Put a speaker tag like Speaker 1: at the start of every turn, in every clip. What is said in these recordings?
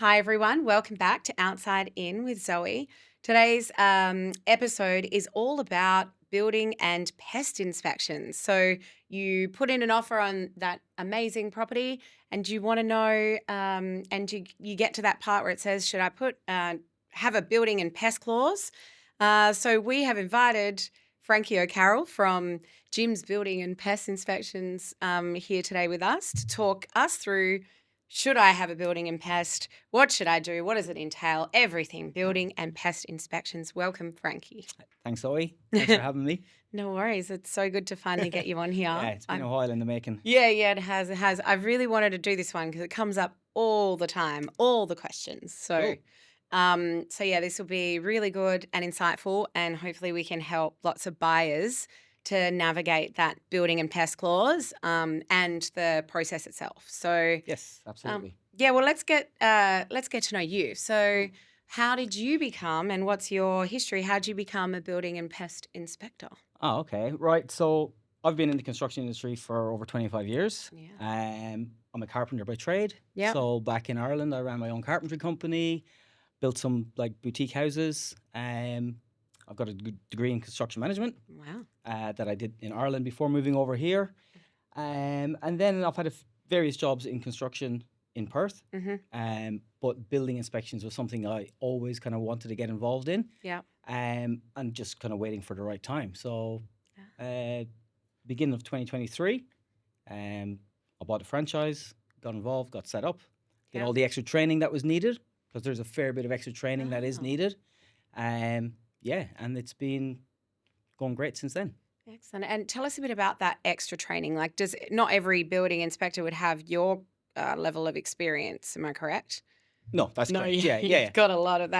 Speaker 1: Hi, everyone. Welcome back to Outside In with Zoe. Today's episode is all about building and pest inspections. So, you put in an offer on that amazing property and you want to know, and you get to that part where it says, should I have a building and pest clause? So, we have invited Frankie O'Carroll from Jim's Building and Pest Inspections here today with us to talk us through. Should I have a building and pest? What should I do? What does it entail? Everything building and pest inspections. Welcome, Frankie.
Speaker 2: Thanks, Zoe. Thanks for having me.
Speaker 1: No worries. It's so good to finally get you on here.
Speaker 2: Yeah, it's been a while in the making.
Speaker 1: Yeah, it has. It has. I really wanted to do this one because it comes up all the time, all the questions. So, this will be really good and insightful, and hopefully we can help lots of buyers to navigate that building and pest clause and the process itself. So,
Speaker 2: Yes, absolutely.
Speaker 1: well, let's get to know you. So, how did you become, and what's your history? How did you become a building and pest inspector?
Speaker 2: Oh, okay. Right. So I've been in the construction industry for over 25 years.
Speaker 1: Yeah.
Speaker 2: I'm a carpenter by trade.
Speaker 1: Yeah.
Speaker 2: So back in Ireland, I ran my own carpentry company, built some boutique houses. I've got a good degree in construction management.
Speaker 1: Wow.
Speaker 2: That I did in Ireland before moving over here. And then I've had various jobs in construction in Perth.
Speaker 1: Mm-hmm.
Speaker 2: But building inspections was something I always kind of wanted to get involved in.
Speaker 1: Yeah.
Speaker 2: And just kind of waiting for the right time. So, beginning of 2023, I bought a franchise, got involved, got set up, did all the extra training that was needed, because there's a fair bit of extra training that is needed. And it's been going great since then.
Speaker 1: Excellent. And tell us a bit about that extra training. Like, not every building inspector would have your level of experience? Am I correct?
Speaker 2: No, that's correct.
Speaker 1: You've got a lot of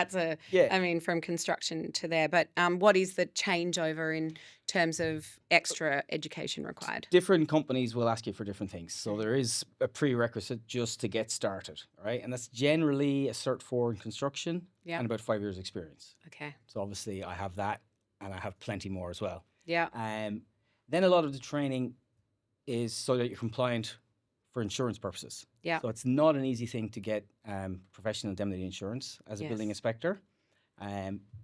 Speaker 2: Yeah.
Speaker 1: I mean, from construction to there. But what is the changeover in terms of extra education required?
Speaker 2: Different companies will ask you for different things. So there is a prerequisite just to get started, right? And that's generally a Cert 4 in construction and about 5 years experience.
Speaker 1: Okay.
Speaker 2: So obviously I have that and I have plenty more as well.
Speaker 1: Yeah.
Speaker 2: Then a lot of the training is so that you're compliant for insurance purposes.
Speaker 1: Yeah.
Speaker 2: So it's not an easy thing to get professional indemnity insurance as a building inspector.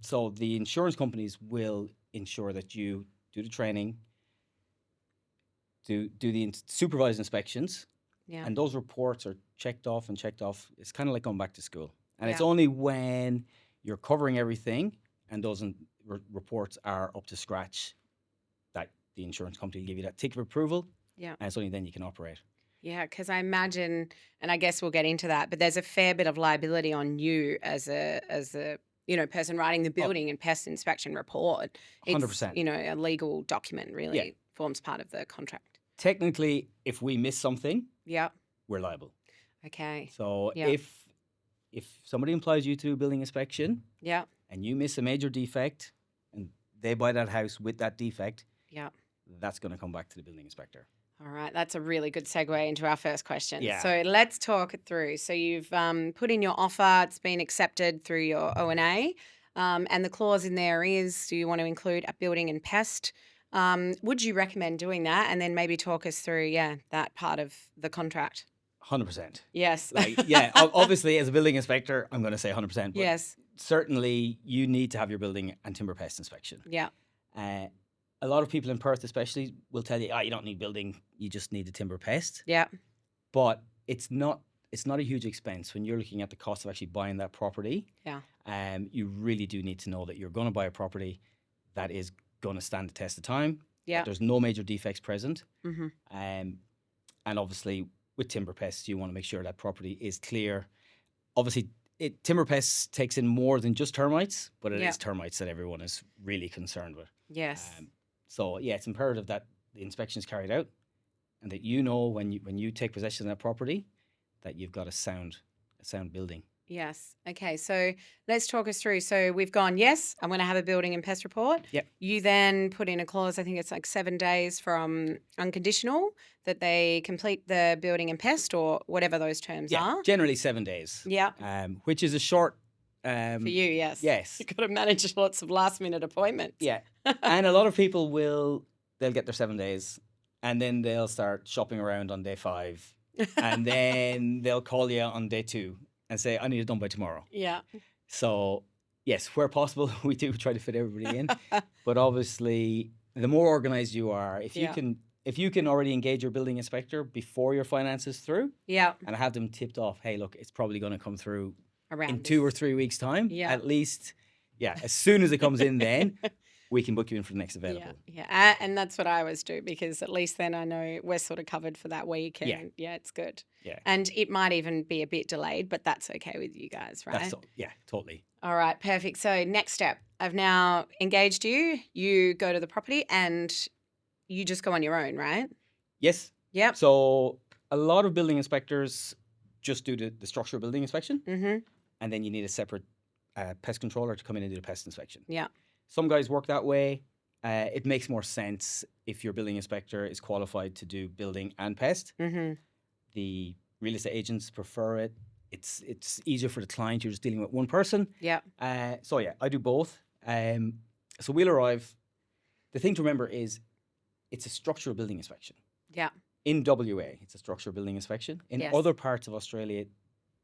Speaker 2: So the insurance companies will ensure that you do the training, do the supervised inspections, and those reports are checked off. It's kind of like going back to school. And it's only when you're covering everything and those reports are up to scratch that the insurance company will give you that tick of approval.
Speaker 1: Yeah.
Speaker 2: And it's only then you can operate.
Speaker 1: Yeah, because I imagine, and I guess we'll get into that, but there's a fair bit of liability on you as a person writing the building and pest inspection report. It's,
Speaker 2: 100%.
Speaker 1: A legal document really forms part of the contract.
Speaker 2: Technically, if we miss something,
Speaker 1: Yeah.
Speaker 2: we're liable.
Speaker 1: Okay.
Speaker 2: So if somebody employs you to do a building inspection
Speaker 1: Yeah.
Speaker 2: and you miss a major defect and they buy that house with that defect,
Speaker 1: Yeah.
Speaker 2: that's going to come back to the building inspector.
Speaker 1: All right, that's a really good segue into our first question.
Speaker 2: Yeah.
Speaker 1: So let's talk it through. So you've put in your offer, it's been accepted through your O&A, and the clause in there is, do you want to include a building and pest? Would you recommend doing that? And then maybe talk us through, that part of the contract.
Speaker 2: 100%.
Speaker 1: Yes.
Speaker 2: Obviously, as a building inspector, I'm going to say 100%. But
Speaker 1: Yes.
Speaker 2: certainly, you need to have your building and timber pest inspection.
Speaker 1: Yeah.
Speaker 2: A lot of people in Perth especially will tell you, you don't need building, you just need the timber pest.
Speaker 1: Yeah.
Speaker 2: But it's not a huge expense when you're looking at the cost of actually buying that property.
Speaker 1: Yeah.
Speaker 2: You really do need to know that you're going to buy a property that is going to stand the test of time.
Speaker 1: Yeah.
Speaker 2: There's no major defects present.
Speaker 1: Mm-hmm.
Speaker 2: And obviously, with timber pests, you want to make sure that property is clear. Obviously, timber pests takes in more than just termites, but it is termites that everyone is really concerned with.
Speaker 1: Yes.
Speaker 2: So it's imperative that the inspection is carried out, and that when you take possession of that property, that you've got a sound building.
Speaker 1: Yes. Okay. So let's talk us through. So we've gone, yes, I'm going to have a building and pest report.
Speaker 2: Yep.
Speaker 1: You then put in a clause, I think it's like 7 days from unconditional, that they complete the building and pest or whatever those terms are.
Speaker 2: Generally 7 days.
Speaker 1: Yeah.
Speaker 2: Which is a short.
Speaker 1: For you, yes.
Speaker 2: Yes.
Speaker 1: You've got to manage lots of last minute appointments.
Speaker 2: Yeah. And a lot of people they'll get their 7 days and then they'll start shopping around on day 5 and then they'll call you on day 2 and say, I need it done by tomorrow.
Speaker 1: Yeah.
Speaker 2: So, yes, where possible, we do try to fit everybody in. But obviously, the more organized you are, if you can already engage your building inspector before your finance is through,
Speaker 1: Yeah.
Speaker 2: and have them tipped off, hey, look, it's probably going to come through
Speaker 1: Around
Speaker 2: in
Speaker 1: this.
Speaker 2: 2 or 3 weeks' time,
Speaker 1: Yeah.
Speaker 2: at least. Yeah, as soon as it comes in, then we can book you in for the next available.
Speaker 1: Yeah. And that's what I always do, because at least then I know we're sort of covered for that week. And it's good.
Speaker 2: Yeah.
Speaker 1: And it might even be a bit delayed, but that's okay with you guys, right?
Speaker 2: Yeah, totally.
Speaker 1: All right, perfect. So next step, I've now engaged you. You go to the property and you just go on your own, right?
Speaker 2: Yes.
Speaker 1: Yep.
Speaker 2: So a lot of building inspectors just do the structural building inspection,
Speaker 1: Mm-hmm.
Speaker 2: and then you need a separate pest controller to come in and do the pest inspection.
Speaker 1: Yeah.
Speaker 2: Some guys work that way. It makes more sense if your building inspector is qualified to do building and pest.
Speaker 1: Mm-hmm.
Speaker 2: The real estate agents prefer it. It's easier for the client. You're just dealing with one person.
Speaker 1: Yeah.
Speaker 2: So yeah, I do both. So we'll arrive. The thing to remember is it's a structural building inspection.
Speaker 1: Yeah.
Speaker 2: In WA, it's a structural building inspection. In
Speaker 1: Yes.
Speaker 2: other parts of Australia,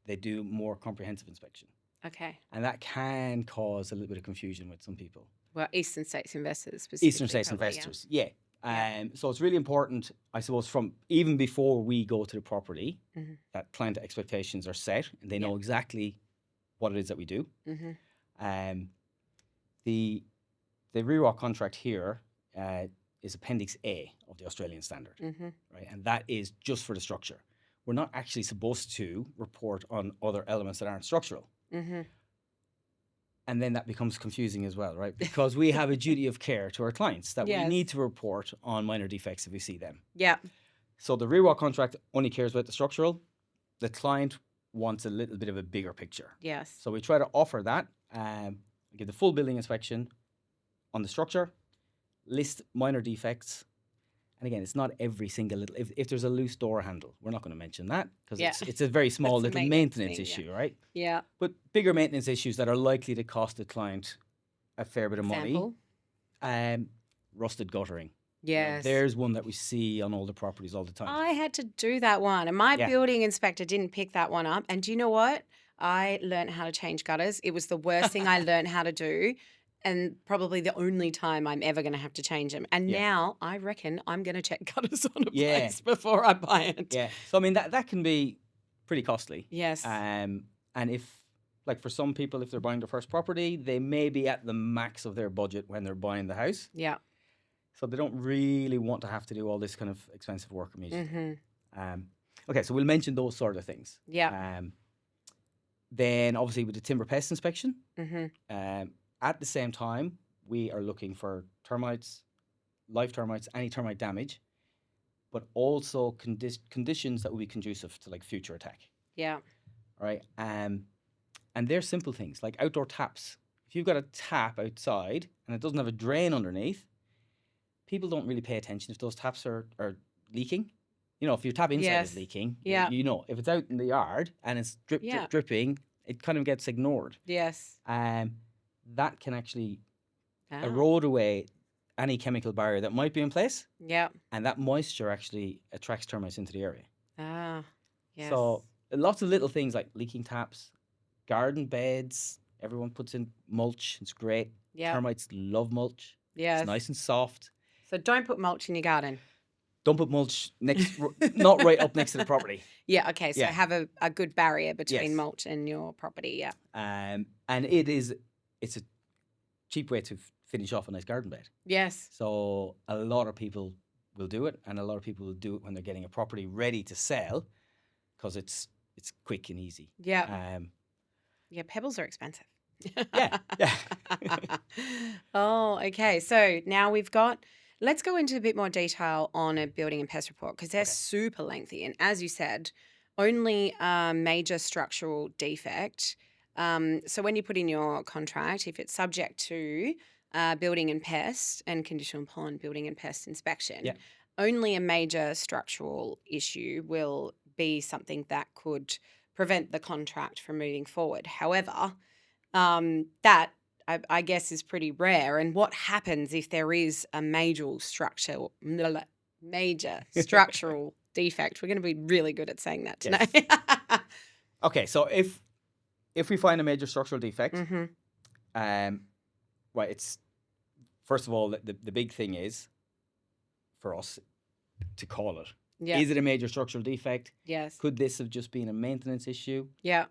Speaker 2: they do more comprehensive inspection.
Speaker 1: Okay.
Speaker 2: And that can cause a little bit of confusion with some people.
Speaker 1: Well, Eastern States investors specifically.
Speaker 2: Eastern States
Speaker 1: probably,
Speaker 2: investors, yeah. So it's really important, I suppose, from even before we go to the property,
Speaker 1: Mhm.
Speaker 2: that client expectations are set and they know exactly what it is that we do.
Speaker 1: Mm-hmm.
Speaker 2: The REWOC contract here is Appendix A of the Australian standard,
Speaker 1: Mm-hmm.
Speaker 2: right? And that is just for the structure. We're not actually supposed to report on other elements that aren't structural.
Speaker 1: Mm-hmm.
Speaker 2: And then that becomes confusing as well, right? Because we have a duty of care to our clients that we need to report on minor defects if we see them.
Speaker 1: Yeah.
Speaker 2: So the REWOC contract only cares about the structural. The client wants a little bit of a bigger picture.
Speaker 1: Yes.
Speaker 2: So we try to offer that, give the full building inspection on the structure, list minor defects. And again, it's not every single little, if there's a loose door handle, we're not going to mention that because it's a very small
Speaker 1: That's a
Speaker 2: little
Speaker 1: maintenance
Speaker 2: maintenance
Speaker 1: thing,
Speaker 2: issue, right?
Speaker 1: Yeah.
Speaker 2: But bigger maintenance issues that are likely to cost the client a fair bit of
Speaker 1: Example?
Speaker 2: money. Rusted guttering. You know,
Speaker 1: Yes.
Speaker 2: there's one that we see on older properties all the time.
Speaker 1: I had to do that one, and my building inspector didn't pick that one up. And do you know what? I learned how to change gutters. It was the worst thing I learned how to do, and probably the only time I'm ever going to have to change them. And now I reckon I'm going to check gutters on a place before I buy it.
Speaker 2: Yeah. So I mean that can be pretty costly.
Speaker 1: Yes.
Speaker 2: And if, like, for some people, if they're buying their first property, they may be at the max of their budget when they're buying the house.
Speaker 1: Yeah.
Speaker 2: So they don't really want to have to do all this kind of expensive work immediately.
Speaker 1: Mm-hmm.
Speaker 2: Okay, so we'll mention those sort of things.
Speaker 1: Yeah.
Speaker 2: Then obviously with the timber pest inspection,
Speaker 1: Mm-hmm.
Speaker 2: at the same time, we are looking for termites, live termites, any termite damage, but also conditions that will be conducive to like future attack.
Speaker 1: Yeah.
Speaker 2: All right. And they're simple things like outdoor taps. If you've got a tap outside and it doesn't have a drain underneath, people don't really pay attention if those taps are leaking. You know, if your tap inside is leaking, you know, if it's out in the yard and it's dripping, it kind of gets ignored.
Speaker 1: Yes.
Speaker 2: That can actually erode away any chemical barrier that might be in place.
Speaker 1: Yeah.
Speaker 2: And that moisture actually attracts termites into the area.
Speaker 1: Ah, yes.
Speaker 2: So lots of little things like leaking taps, garden beds. Everyone puts in mulch. It's great.
Speaker 1: Yeah.
Speaker 2: Termites love mulch.
Speaker 1: Yes.
Speaker 2: It's nice and soft.
Speaker 1: So don't put mulch in your garden.
Speaker 2: Don't put mulch not right up next to the property.
Speaker 1: Yeah, okay. So have a good barrier between mulch and your property, yeah.
Speaker 2: And it's a cheap way to finish off a nice garden bed.
Speaker 1: Yes.
Speaker 2: So a lot of people will do it, and a lot of people will do it when they're getting a property ready to sell because it's quick and easy.
Speaker 1: Yeah. Yeah, pebbles are expensive.
Speaker 2: Yeah.
Speaker 1: Oh, okay. So now let's go into a bit more detail on a building and pest report because they're super lengthy. And as you said, only a major structural defect. So when you put in your contract, if it's subject to building and pest and conditional upon building and pest inspection, only a major structural issue will be something that could prevent the contract from moving forward. However, that I guess is pretty rare. And what happens if there is a major structural defect? We're going to be really good at saying that tonight.
Speaker 2: Okay, so if if we find a major structural defect,
Speaker 1: Mm-hmm.
Speaker 2: right, it's first of all the big thing is for us to call it.
Speaker 1: Yeah.
Speaker 2: Is it a major structural defect?
Speaker 1: Yes.
Speaker 2: Could this have just been a maintenance issue?
Speaker 1: Yeah.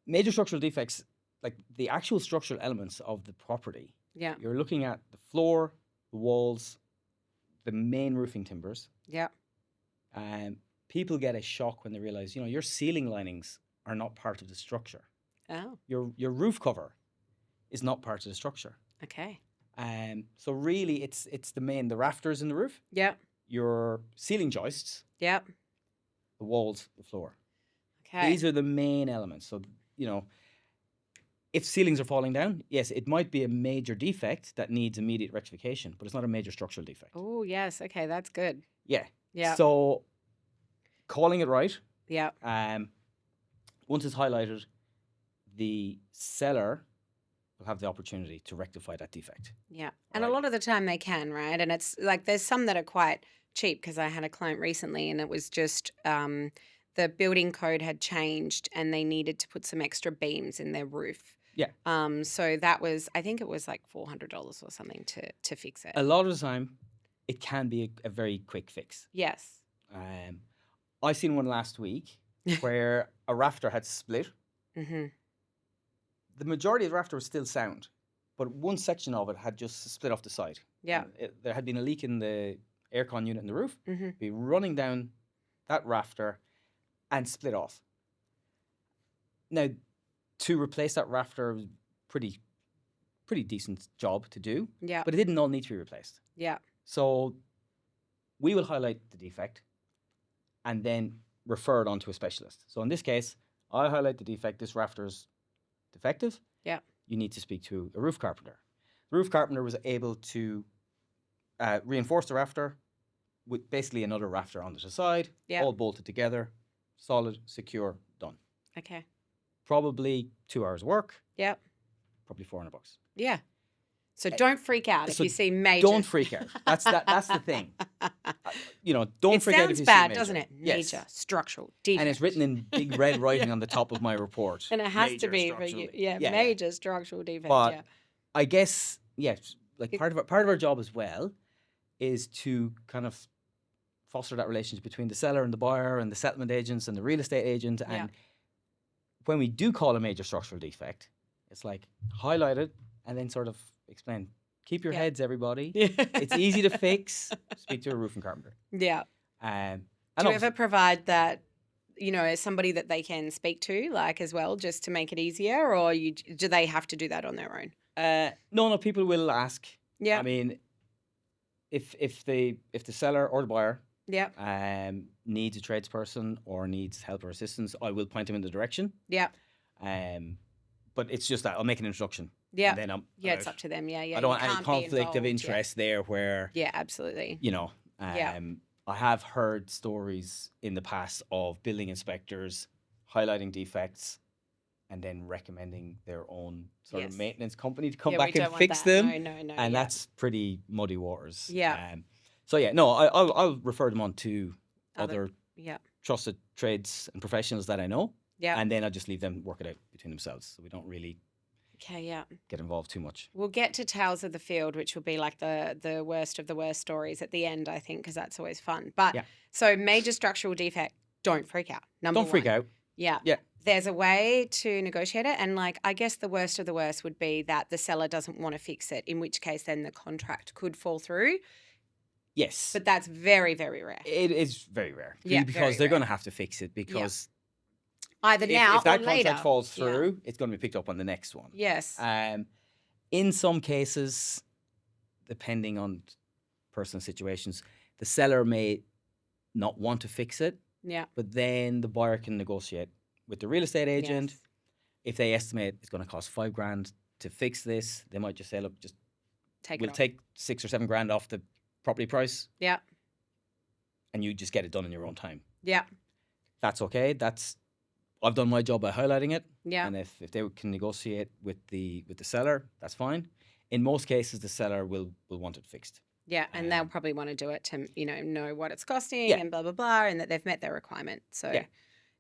Speaker 2: Major structural defects, like the actual structural elements of the property.
Speaker 1: Yeah.
Speaker 2: You're looking at the floor, the walls, the main roofing timbers.
Speaker 1: Yeah.
Speaker 2: People get a shock when they realize, your ceiling linings are not part of the structure.
Speaker 1: Oh.
Speaker 2: Your roof cover is not part of the structure.
Speaker 1: Okay.
Speaker 2: So really, it's the rafters in the roof.
Speaker 1: Yeah.
Speaker 2: Your ceiling joists.
Speaker 1: Yeah.
Speaker 2: The walls, the floor.
Speaker 1: Okay.
Speaker 2: These are the main elements. So if ceilings are falling down, yes, it might be a major defect that needs immediate rectification, but it's not a major structural defect.
Speaker 1: Oh, yes. Okay, that's good.
Speaker 2: Yeah.
Speaker 1: Yeah.
Speaker 2: So calling it right.
Speaker 1: Yeah.
Speaker 2: Once it's highlighted, the seller will have the opportunity to rectify that defect.
Speaker 1: Yeah. And a
Speaker 2: Right.
Speaker 1: lot of the time they can, right? And it's like there's some that are quite cheap because I had a client recently and it was just the building code had changed and they needed to put some extra beams in their roof.
Speaker 2: Yeah.
Speaker 1: So that was, I think it was like $400 or something to fix it.
Speaker 2: A lot of the time, it can be a very quick fix.
Speaker 1: Yes.
Speaker 2: I seen one last week where a rafter had split.
Speaker 1: Mm-hmm.
Speaker 2: The majority of the rafter was still sound, but one section of it had just split off the side.
Speaker 1: Yeah.
Speaker 2: There had been a leak in the aircon unit in the roof.
Speaker 1: Mm-hmm.
Speaker 2: Be running down that rafter and split off. Now, to replace that rafter was pretty decent job to do.
Speaker 1: Yeah.
Speaker 2: But it didn't all need to be replaced.
Speaker 1: Yeah.
Speaker 2: So we will highlight the defect and then refer it on to a specialist. So in this case, I highlight the defect. This rafter's defective.
Speaker 1: Yeah.
Speaker 2: You need to speak to a roof carpenter. The roof carpenter was able to reinforce the rafter with basically another rafter on the side, all bolted together, solid, secure, done.
Speaker 1: Okay.
Speaker 2: Probably 2 hours work.
Speaker 1: Yep.
Speaker 2: Probably $400.
Speaker 1: Yeah. So don't freak out if you see major.
Speaker 2: Don't freak out. That's the thing. Don't freak out if you see major.
Speaker 1: It sounds bad, doesn't it?
Speaker 2: Yes.
Speaker 1: Major structural defect.
Speaker 2: And it's written in big red writing on the top of my report.
Speaker 1: And it has
Speaker 2: Major
Speaker 1: to be for
Speaker 2: structural
Speaker 1: you. Yeah, major structural defect.
Speaker 2: But I guess, like part of our job as well is to kind of foster that relationship between the seller and the buyer and the settlement agents and the real estate agent. And when we do call a major structural defect, it's like highlight it and then sort of explain. Keep your heads, everybody. It's easy to fix. Speak to a roofing carpenter.
Speaker 1: Yeah.
Speaker 2: And
Speaker 1: do you ever provide that, as somebody that they can speak to, like as well, just to make it easier, or do they have to do that on their own?
Speaker 2: No. People will ask.
Speaker 1: Yeah.
Speaker 2: I mean, if the seller or the buyer needs a tradesperson or needs help or assistance, I will point them in the direction.
Speaker 1: Yeah.
Speaker 2: But it's just that I'll make an introduction.
Speaker 1: Yeah.
Speaker 2: And then
Speaker 1: it's up to them. Yeah.
Speaker 2: I don't want any conflict of interest there where.
Speaker 1: Yeah, absolutely.
Speaker 2: I have heard stories in the past of building inspectors highlighting defects and then recommending their own sort of maintenance company to come back and fix them.
Speaker 1: No.
Speaker 2: And that's pretty muddy waters.
Speaker 1: Yeah.
Speaker 2: I'll refer them on to other trusted trades and professionals that I know.
Speaker 1: Yeah.
Speaker 2: And then I'll just leave them work it out between themselves. So we don't really get involved too much.
Speaker 1: We'll get to Tales of the Field, which will be like the worst of the worst stories at the end, I think, because that's always fun. But so major structural defect, don't freak out. Don't
Speaker 2: freak out.
Speaker 1: Yeah.
Speaker 2: Yeah.
Speaker 1: There's a way to negotiate it. And I guess the worst of the worst would be that the seller doesn't want to fix it, in which case then the contract could fall through.
Speaker 2: Yes.
Speaker 1: But that's very, very rare.
Speaker 2: It is very rare.
Speaker 1: Yeah,
Speaker 2: because they're going to have to fix it because
Speaker 1: either now
Speaker 2: if that
Speaker 1: or
Speaker 2: contract
Speaker 1: later.
Speaker 2: falls through, it's going to be picked up on the next one.
Speaker 1: Yes.
Speaker 2: In some cases, depending on personal situations, the seller may not want to fix it.
Speaker 1: Yeah.
Speaker 2: But then the buyer can negotiate with the real estate agent.
Speaker 1: Yes.
Speaker 2: If they estimate it's going to cost $5,000 to fix this, they might just say, look, we'll take $6,000 or $7,000 off the property price.
Speaker 1: Yeah.
Speaker 2: And you just get it done in your own time.
Speaker 1: Yeah.
Speaker 2: That's okay. I've done my job by highlighting it.
Speaker 1: Yeah.
Speaker 2: And if they can negotiate with the seller, that's fine. In most cases, the seller will want it fixed.
Speaker 1: Yeah, and they'll probably want to do it to, know what it's costing and blah, blah, blah, and that they've met their requirement. So,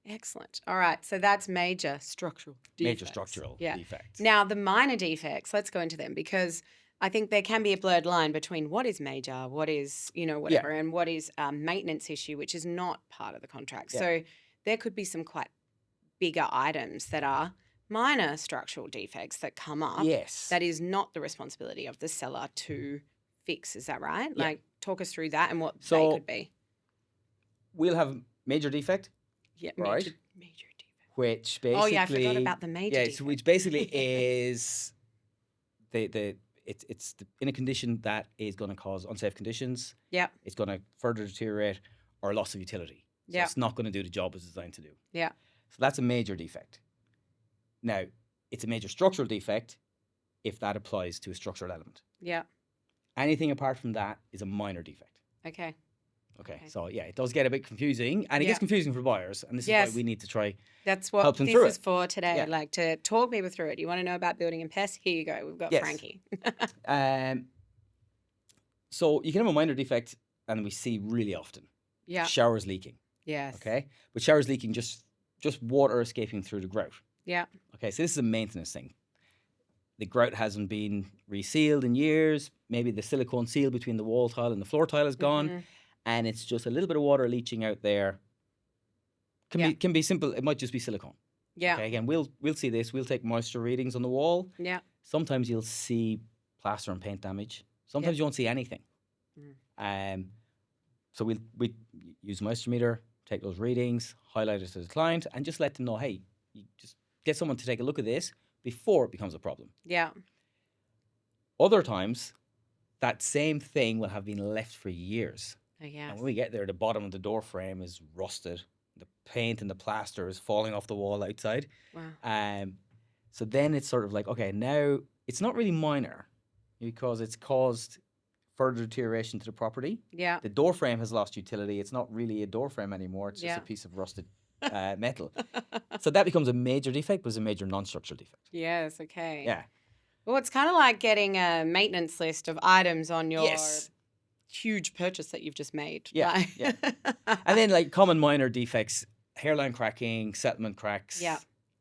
Speaker 1: Excellent. All right. So that's major structural defects.
Speaker 2: Major structural
Speaker 1: Yeah.
Speaker 2: defects.
Speaker 1: Now, the minor defects, let's go into them because I think there can be a blurred line between what is major, what is, whatever, and what is a maintenance issue, which is not part of the contract.
Speaker 2: Yeah.
Speaker 1: So there could be some quite bigger items that are minor structural defects that come up.
Speaker 2: Yes.
Speaker 1: That is not the responsibility of the seller to fix. Is that right?
Speaker 2: Yeah.
Speaker 1: Like, talk us through that and what they
Speaker 2: So-
Speaker 1: could be.
Speaker 2: We'll have major defect,
Speaker 1: Yeah.
Speaker 2: right.
Speaker 1: Major defect.
Speaker 2: which basically
Speaker 1: Oh, yeah. I forgot about the major defect.
Speaker 2: so which basically is it's in a condition that is going to cause unsafe conditions.
Speaker 1: Yeah.
Speaker 2: It's going to further deteriorate or loss of utility. So
Speaker 1: Yeah.
Speaker 2: it's not going to do the job it's designed to do.
Speaker 1: Yeah.
Speaker 2: So that's a major defect. Now, it's a major structural defect if that applies to a structural element.
Speaker 1: Yeah.
Speaker 2: Anything apart from that is a minor defect.
Speaker 1: Okay.
Speaker 2: Okay.
Speaker 1: Okay.
Speaker 2: So yeah, it does get a bit confusing, and it
Speaker 1: Yeah.
Speaker 2: gets confusing for buyers, and this is
Speaker 1: Yes.
Speaker 2: why we need to try.
Speaker 1: That's what
Speaker 2: Help them
Speaker 1: this
Speaker 2: through
Speaker 1: is
Speaker 2: it.
Speaker 1: for today.
Speaker 2: Yeah.
Speaker 1: Like to talk people through it. You want to know about building and pests? Here you go. We've got
Speaker 2: Yes.
Speaker 1: Frankie.
Speaker 2: So you can have a minor defect, and we see really often
Speaker 1: Yeah.
Speaker 2: showers leaking.
Speaker 1: Yes.
Speaker 2: Okay, but showers leaking just water escaping through the grout.
Speaker 1: Yeah.
Speaker 2: Okay, so this is a maintenance thing. The grout hasn't been resealed in years. Maybe the silicone seal between the wall tile and the floor tile is gone,
Speaker 1: Mhm.
Speaker 2: and it's just a little bit of water leaching out there.
Speaker 1: Yeah.
Speaker 2: Can be simple. It might just be silicone.
Speaker 1: Yeah.
Speaker 2: Okay, again, we'll see this. We'll take moisture readings on the wall.
Speaker 1: Yeah.
Speaker 2: Sometimes you'll see plaster and paint damage. Sometimes you won't see anything. So we use moisture meter, take those readings, highlight it to the client, and just let them know, hey, you just get someone to take a look at this before it becomes a problem.
Speaker 1: Yeah.
Speaker 2: Other times, that same thing will have been left for years.
Speaker 1: Oh, yes.
Speaker 2: And when we get there, the bottom of the door frame is rusted. The paint and the plaster is falling off the wall outside.
Speaker 1: Wow.
Speaker 2: So then it's sort of like, okay, now it's not really minor because it's caused further deterioration to the property.
Speaker 1: Yeah.
Speaker 2: The door frame has lost utility. It's not really a door frame anymore. It's just
Speaker 1: Yeah.
Speaker 2: a piece of rusted metal. So that becomes a major defect, but it's a major non-structural defect.
Speaker 1: Yes. Okay.
Speaker 2: Yeah.
Speaker 1: Well, it's kind of like getting a maintenance list of items on your
Speaker 2: Yes.
Speaker 1: huge purchase that you've just made.
Speaker 2: Yeah,
Speaker 1: Like-
Speaker 2: yeah. And then like common minor defects, hairline cracking, settlement cracks.
Speaker 1: Yeah.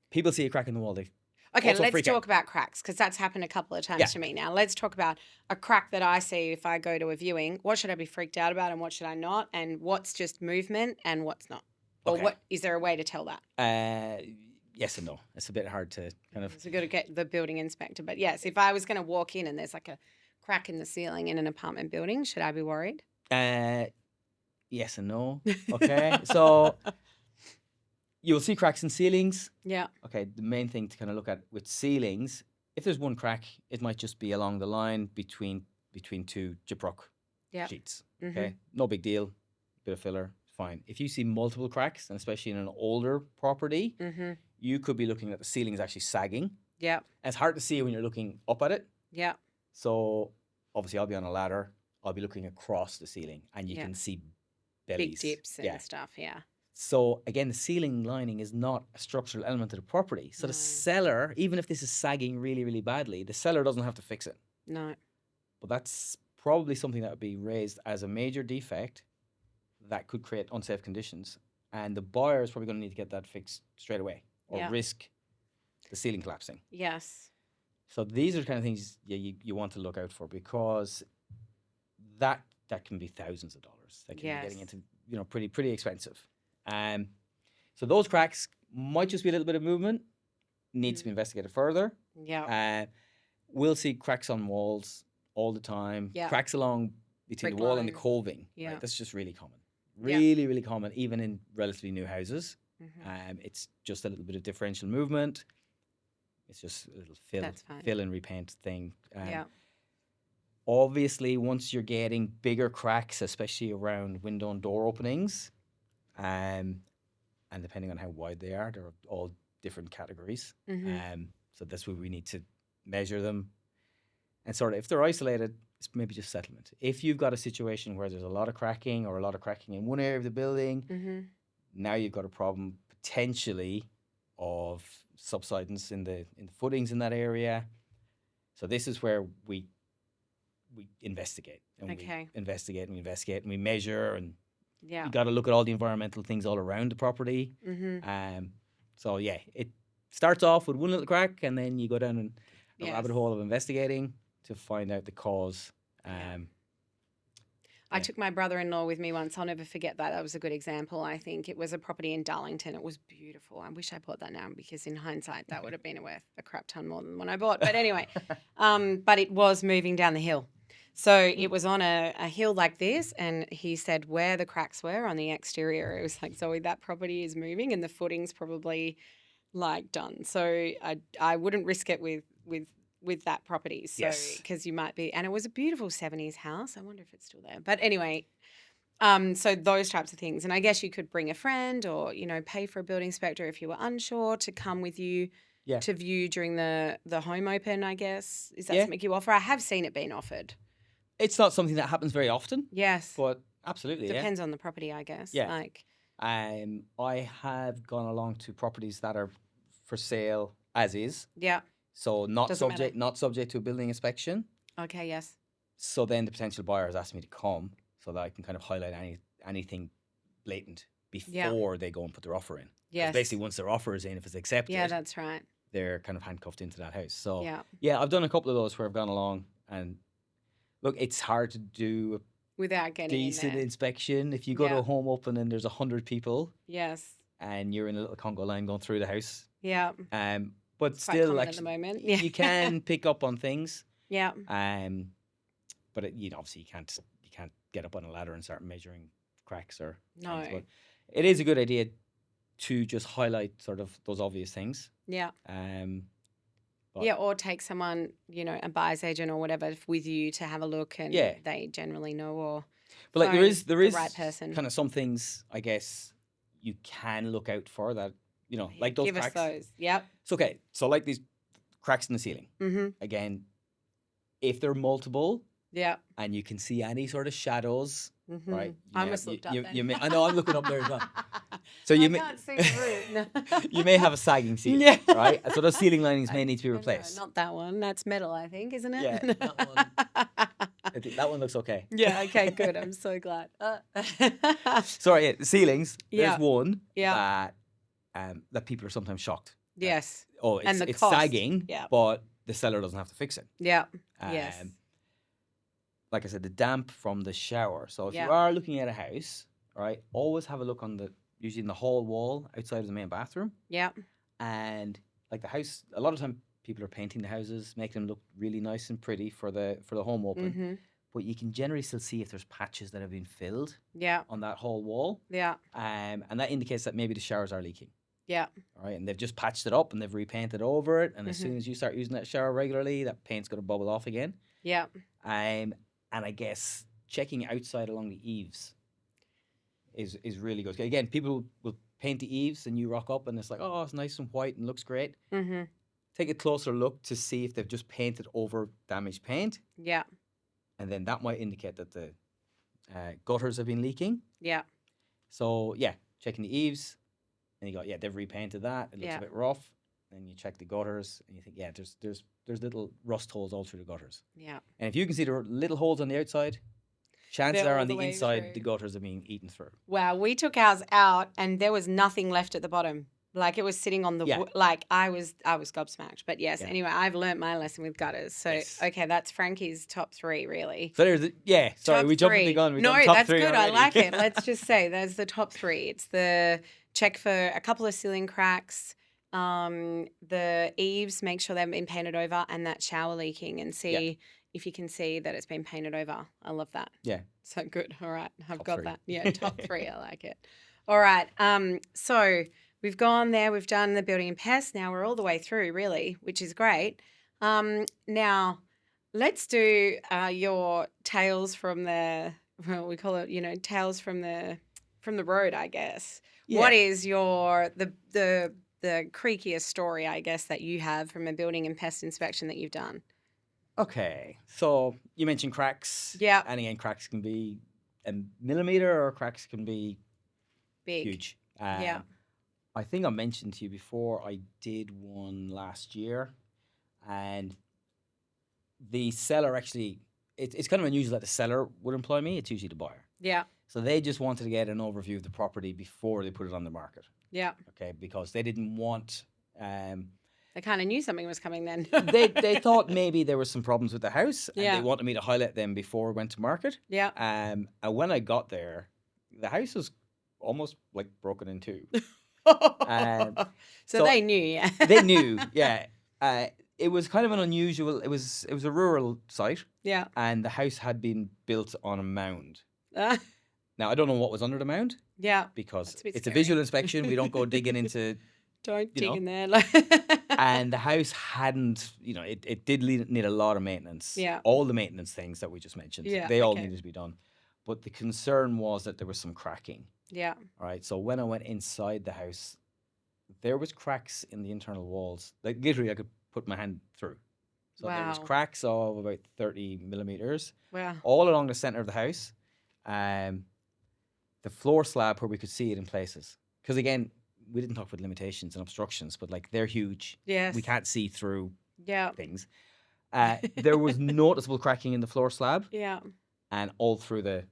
Speaker 2: People see a crack in the wall. They
Speaker 1: Okay,
Speaker 2: Also
Speaker 1: let's
Speaker 2: freak out.
Speaker 1: talk about cracks because that's happened a couple of times
Speaker 2: Yeah.
Speaker 1: to me now. Let's talk about a crack that I see if I go to a viewing. What should I be freaked out about and what should I not? And what's just movement and what's not? Or
Speaker 2: Okay.
Speaker 1: what is there a way to tell that?
Speaker 2: Yes and no. It's a bit hard to kind of.
Speaker 1: So got to get the building inspector. But yes, if I was going to walk in and there's like a crack in the ceiling in an apartment building, should I be worried?
Speaker 2: Yes and no. Okay. So you'll see cracks in ceilings.
Speaker 1: Yeah.
Speaker 2: Okay. The main thing to kind of look at with ceilings, if there's one crack, it might just be along the line between two gyprock
Speaker 1: Yeah.
Speaker 2: sheets.
Speaker 1: Mhm.
Speaker 2: Okay. No big deal. Bit of filler. Fine. If you see multiple cracks, and especially in an older property,
Speaker 1: Mhm.
Speaker 2: you could be looking at the ceiling is actually sagging.
Speaker 1: Yeah.
Speaker 2: And it's hard to see when you're looking up at it.
Speaker 1: Yeah.
Speaker 2: So obviously, I'll be on a ladder. I'll be looking across the ceiling, and you
Speaker 1: Yeah.
Speaker 2: can see
Speaker 1: Big
Speaker 2: bellies.
Speaker 1: dips and
Speaker 2: Yeah.
Speaker 1: stuff. Yeah.
Speaker 2: So again, the ceiling lining is not a structural element of the property. So
Speaker 1: No.
Speaker 2: the seller, even if this is sagging really, really badly, the seller doesn't have to fix it.
Speaker 1: No.
Speaker 2: But that's probably something that would be raised as a major defect that could create unsafe conditions. And the buyer is probably going to need to get that fixed straight away or
Speaker 1: Yeah.
Speaker 2: risk the ceiling collapsing.
Speaker 1: Yes.
Speaker 2: So these are the kind of things you want to look out for because that can be thousands of dollars. That can be getting
Speaker 1: Yes.
Speaker 2: into pretty expensive. So those cracks might just be a little bit of movement, needs to be investigated further.
Speaker 1: Yeah.
Speaker 2: We'll see cracks on walls all the time.
Speaker 1: Yeah.
Speaker 2: Cracks along between
Speaker 1: Brick
Speaker 2: the wall and the
Speaker 1: line.
Speaker 2: coving.
Speaker 1: Yeah.
Speaker 2: Right? That's just really common.
Speaker 1: Yeah.
Speaker 2: Really, really common, even in relatively new houses.
Speaker 1: Mhm.
Speaker 2: It's just a little bit of differential movement. It's just a little
Speaker 1: That's fine.
Speaker 2: fill and repaint thing.
Speaker 1: Yeah.
Speaker 2: Obviously, once you're getting bigger cracks, especially around window and door openings, and depending on how wide they are, they're all different categories.
Speaker 1: Mhm.
Speaker 2: So that's where we need to measure them. And sort of, if they're isolated, it's maybe just settlement. If you've got a situation where there's a lot of cracking or a lot of cracking in one area of the building,
Speaker 1: Mhm.
Speaker 2: now you've got a problem potentially of subsidence in the footings in that area. So this is where we investigate and
Speaker 1: Okay.
Speaker 2: we investigate and we investigate and we measure and
Speaker 1: Yeah.
Speaker 2: You got to look at all the environmental things all around the property.
Speaker 1: Mm-hmm.
Speaker 2: So yeah, it starts off with one little crack, and then you go down a
Speaker 1: Yes.
Speaker 2: rabbit hole of investigating to find out the cause.
Speaker 1: Yeah. I
Speaker 2: Yeah.
Speaker 1: took my brother-in-law with me once. I'll never forget that. That was a good example. I think it was a property in Darlington. It was beautiful. I wish I bought that now because in hindsight, that would have been worth a crap ton more than the one I bought. But anyway, but it was moving down the hill. So it was on a hill like this, and he said where the cracks were on the exterior. It was like, Zoe, that property is moving and the footing's probably like done. So I wouldn't risk it with that property. So
Speaker 2: Yes.
Speaker 1: because you might be, and it was a beautiful 70s house. I wonder if it's still there. But anyway, so those types of things. And I guess you could bring a friend or, pay for a building inspector if you were unsure to come with you
Speaker 2: Yeah.
Speaker 1: to view during the home open, I guess. Is that
Speaker 2: Yeah.
Speaker 1: something you offer? I have seen it being offered.
Speaker 2: It's not something that happens very often,
Speaker 1: Yes.
Speaker 2: but absolutely,
Speaker 1: Depends on the property, I guess.
Speaker 2: Yeah.
Speaker 1: Like,
Speaker 2: I have gone along to properties that are for sale as is,
Speaker 1: yeah.
Speaker 2: so not
Speaker 1: Doesn't matter.
Speaker 2: subject to a building inspection.
Speaker 1: Okay, yes.
Speaker 2: So then the potential buyer has asked me to come so that I can kind of highlight anything blatant before they go and put their offer in. 'Cause
Speaker 1: Yes.
Speaker 2: basically, once their offer is in, if it's accepted,
Speaker 1: Yeah, that's right.
Speaker 2: they're kind of handcuffed into that house. So
Speaker 1: Yeah.
Speaker 2: I've done a couple of those where I've gone along, and look, it's hard to do a
Speaker 1: Without getting in
Speaker 2: decent
Speaker 1: there.
Speaker 2: inspection if you go to
Speaker 1: Yeah.
Speaker 2: a home open and there's 100 people
Speaker 1: Yes.
Speaker 2: and you're in a little Congo line going through the house.
Speaker 1: Yeah.
Speaker 2: But
Speaker 1: It's quite
Speaker 2: still,
Speaker 1: common
Speaker 2: like,
Speaker 1: at the moment.
Speaker 2: you
Speaker 1: Yeah.
Speaker 2: can pick up on things.
Speaker 1: Yeah.
Speaker 2: But obviously you can't get up on a ladder and start measuring cracks or
Speaker 1: No.
Speaker 2: things. But it is a good idea to just highlight sort of those obvious things.
Speaker 1: Yeah.
Speaker 2: But
Speaker 1: Yeah, or take someone, a buyer's agent or whatever with you to have a look, and
Speaker 2: Yeah.
Speaker 1: they generally know, or
Speaker 2: But like there
Speaker 1: phone
Speaker 2: is
Speaker 1: the right person.
Speaker 2: kind of some things I guess you can look out for that like those
Speaker 1: Give
Speaker 2: cracks.
Speaker 1: us those. Yep.
Speaker 2: It's okay. So like these cracks in the ceiling.
Speaker 1: Mm-hmm.
Speaker 2: Again, if they're multiple
Speaker 1: Yep.
Speaker 2: and you can see any sort of shadows,
Speaker 1: Mm-hmm.
Speaker 2: right?
Speaker 1: I almost looked up then.
Speaker 2: You may, I know I'm looking up there as well. So
Speaker 1: I
Speaker 2: you may
Speaker 1: can't see the roof. No.
Speaker 2: you may have a sagging ceiling,
Speaker 1: Yeah.
Speaker 2: right? So those ceiling linings may need to be
Speaker 1: No,
Speaker 2: replaced.
Speaker 1: not that one. That's metal, I think, isn't it?
Speaker 2: Yeah, that one. I think that one looks okay.
Speaker 1: Yeah, okay, good. I'm so glad.
Speaker 2: Sorry, the ceilings.
Speaker 1: Yeah.
Speaker 2: There's one
Speaker 1: Yeah.
Speaker 2: that people are sometimes shocked.
Speaker 1: Yes.
Speaker 2: Oh,
Speaker 1: And the
Speaker 2: it's
Speaker 1: cost.
Speaker 2: sagging,
Speaker 1: Yeah.
Speaker 2: but the seller doesn't have to fix it.
Speaker 1: Yeah. Yes.
Speaker 2: Like I said, the damp from the shower. So if
Speaker 1: Yeah.
Speaker 2: you are looking at a house, right, always have a look on usually in the hall wall outside of the main bathroom.
Speaker 1: Yeah.
Speaker 2: And like the house, a lot of time people are painting the houses, making them look really nice and pretty for the home open.
Speaker 1: Mm-hmm.
Speaker 2: But you can generally still see if there's patches that have been filled
Speaker 1: Yeah.
Speaker 2: on that hall wall.
Speaker 1: Yeah.
Speaker 2: And that indicates that maybe the showers are leaking.
Speaker 1: Yeah.
Speaker 2: All right, and they've just patched it up and they've repainted over it. And as
Speaker 1: Mm-hmm.
Speaker 2: soon as you start using that shower regularly, that paint's going to bubble off again.
Speaker 1: Yeah.
Speaker 2: And I guess checking outside along the eaves is really good. Again, people will paint the eaves and you rock up and it's like, oh, it's nice and white and looks great.
Speaker 1: Mm-hmm.
Speaker 2: Take a closer look to see if they've just painted over damaged paint.
Speaker 1: Yeah.
Speaker 2: And then that might indicate that the gutters have been leaking.
Speaker 1: Yeah.
Speaker 2: So, checking the eaves. And you go, they've repainted that. It looks a bit rough. Then you check the gutters and you think, there's little rust holes all through the gutters.
Speaker 1: Yeah.
Speaker 2: And if you can see the little holes on the outside, chances
Speaker 1: They're
Speaker 2: are
Speaker 1: all
Speaker 2: on
Speaker 1: the
Speaker 2: the
Speaker 1: way
Speaker 2: inside,
Speaker 1: through.
Speaker 2: the gutters are being eaten through.
Speaker 1: Wow, we took ours out and there was nothing left at the bottom. Like it was sitting on the like I was gobsmacked. But yes, anyway, I've learnt my lesson with gutters. So okay, that's Frankie's top 3 really.
Speaker 2: So there's sorry,
Speaker 1: Top
Speaker 2: we jumped
Speaker 1: 3.
Speaker 2: the gun.
Speaker 1: No,
Speaker 2: top
Speaker 1: that's
Speaker 2: 3
Speaker 1: good.
Speaker 2: already.
Speaker 1: I like it. Let's just say there's the top 3. It's the check for a couple of ceiling cracks, the eaves, make sure they've been painted over, and that shower leaking, and see if you can see that it's been painted over. I love that.
Speaker 2: Yeah.
Speaker 1: So good. All right. I've
Speaker 2: Top
Speaker 1: got
Speaker 2: 3.
Speaker 1: that. Yeah, top 3. I like it. All right. So we've gone there. We've done the building and pest. Now we're all the way through, really, which is great. Now let's do your tales from the, well, we call it, tales from the road, I guess.
Speaker 2: Yeah.
Speaker 1: What is your the creakiest story, I guess, that you have from a building and pest inspection that you've done?
Speaker 2: Okay. So you mentioned cracks.
Speaker 1: Yeah.
Speaker 2: And again, cracks can be a millimeter or cracks can be
Speaker 1: Big.
Speaker 2: huge.
Speaker 1: Yeah.
Speaker 2: I think I mentioned to you before I did one last year, and the seller actually, it's kind of unusual that the seller would employ me. It's usually the buyer.
Speaker 1: Yeah.
Speaker 2: So they just wanted to get an overview of the property before they put it on the market.
Speaker 1: Yeah.
Speaker 2: Okay, because they didn't want.
Speaker 1: They kind of knew something was coming then.
Speaker 2: They thought maybe there were some problems with the house, and
Speaker 1: Yeah.
Speaker 2: they wanted me to highlight them before it went to market.
Speaker 1: Yeah.
Speaker 2: And when I got there, the house was almost like broken in two.
Speaker 1: So they knew, yeah.
Speaker 2: They knew, yeah. It was kind of an unusual. It was a rural site,
Speaker 1: Yeah.
Speaker 2: and the house had been built on a mound.
Speaker 1: Uh,
Speaker 2: Now I don't know what was under the mound
Speaker 1: yeah.
Speaker 2: because
Speaker 1: That's a bit
Speaker 2: it's a
Speaker 1: scary.
Speaker 2: visual inspection. We don't go digging into.
Speaker 1: Don't dig
Speaker 2: know.
Speaker 1: in there.
Speaker 2: And the house hadn't, it did need a lot of maintenance.
Speaker 1: Yeah.
Speaker 2: All the maintenance things that we just mentioned,
Speaker 1: Yeah,
Speaker 2: they all
Speaker 1: okay.
Speaker 2: needed to be done. But the concern was that there was some cracking.
Speaker 1: Yeah.
Speaker 2: All right. So when I went inside the house, there was cracks in the internal walls. Like literally, I could put my hand through. So there was
Speaker 1: Wow.
Speaker 2: cracks of about 30 millimeters
Speaker 1: Wow.
Speaker 2: all along the center of the house. The floor slab where we could see it in places. Because again, we didn't talk about limitations and obstructions, but like they're huge.
Speaker 1: Yes.
Speaker 2: We can't see through
Speaker 1: Yeah.
Speaker 2: things. There was noticeable cracking in the floor slab
Speaker 1: Yeah.
Speaker 2: and all through the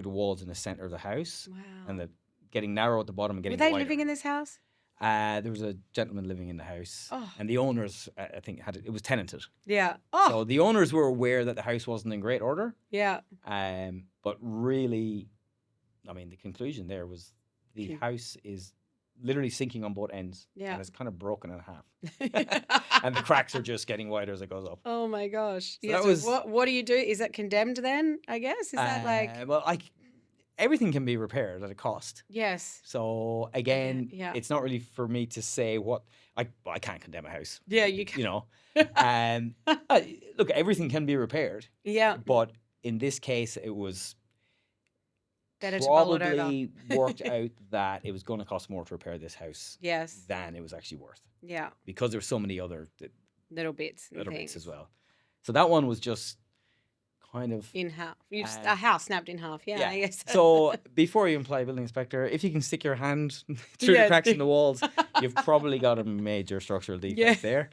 Speaker 2: walls in the center of the house,
Speaker 1: Wow.
Speaker 2: and getting narrow at the bottom and
Speaker 1: Were
Speaker 2: getting
Speaker 1: they
Speaker 2: wider.
Speaker 1: living in this house?
Speaker 2: There was a gentleman living in the house,
Speaker 1: Oh.
Speaker 2: and the owners, I think, it was tenanted.
Speaker 1: Yeah. Oh.
Speaker 2: So the owners were aware that the house wasn't in great order.
Speaker 1: Yeah.
Speaker 2: But really, I mean, the conclusion there was the house is literally sinking on both ends.
Speaker 1: Yeah.
Speaker 2: And it's kind of broken in half. And the cracks are just getting wider as it goes up.
Speaker 1: Oh my gosh.
Speaker 2: So
Speaker 1: Yeah,
Speaker 2: that
Speaker 1: so
Speaker 2: was-
Speaker 1: what do you do? Is it condemned then, I guess? Is that like
Speaker 2: Well, everything can be repaired at a cost.
Speaker 1: yes.
Speaker 2: So again,
Speaker 1: Yeah.
Speaker 2: it's not really for me to say what I can't condemn a house.
Speaker 1: Yeah, you can.
Speaker 2: You know, look, everything can be repaired,
Speaker 1: Yeah.
Speaker 2: but in this case, it was
Speaker 1: Better to bowl it over.
Speaker 2: probably worked out that it was going to cost more to repair this house
Speaker 1: Yes.
Speaker 2: than it was actually worth,
Speaker 1: Yeah.
Speaker 2: because there were so many other
Speaker 1: Little bits and
Speaker 2: little
Speaker 1: things.
Speaker 2: bits as well. So that one was just kind of
Speaker 1: In half.
Speaker 2: Uh,
Speaker 1: A house snapped in half. Yeah, I guess.
Speaker 2: So before you apply building inspector, if you can stick your hand through
Speaker 1: Yeah.
Speaker 2: the cracks in the walls, you've probably got a major structural defect
Speaker 1: Yeah.
Speaker 2: there.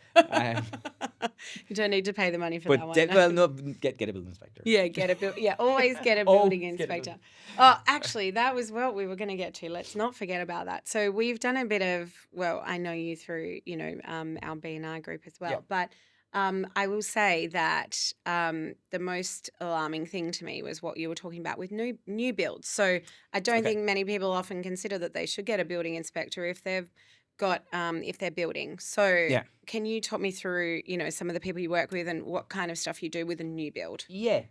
Speaker 1: You don't need to pay the money for
Speaker 2: But
Speaker 1: that one.
Speaker 2: get a building inspector.
Speaker 1: Yeah, always get a
Speaker 2: Always
Speaker 1: building
Speaker 2: get a
Speaker 1: inspector. Oh, actually, that was what we were going to get to. Let's not forget about that. So we've done a bit of, well, I know you through, our B&R group as well.
Speaker 2: Yeah.
Speaker 1: But I will say that the most alarming thing to me was what you were talking about with new builds. So I don't
Speaker 2: Okay.
Speaker 1: think many people often consider that they should get a building inspector if they've got if they're building. So
Speaker 2: Yeah.
Speaker 1: can you talk me through, some of the people you work with and what kind of stuff you do with a new build?
Speaker 2: Yeah.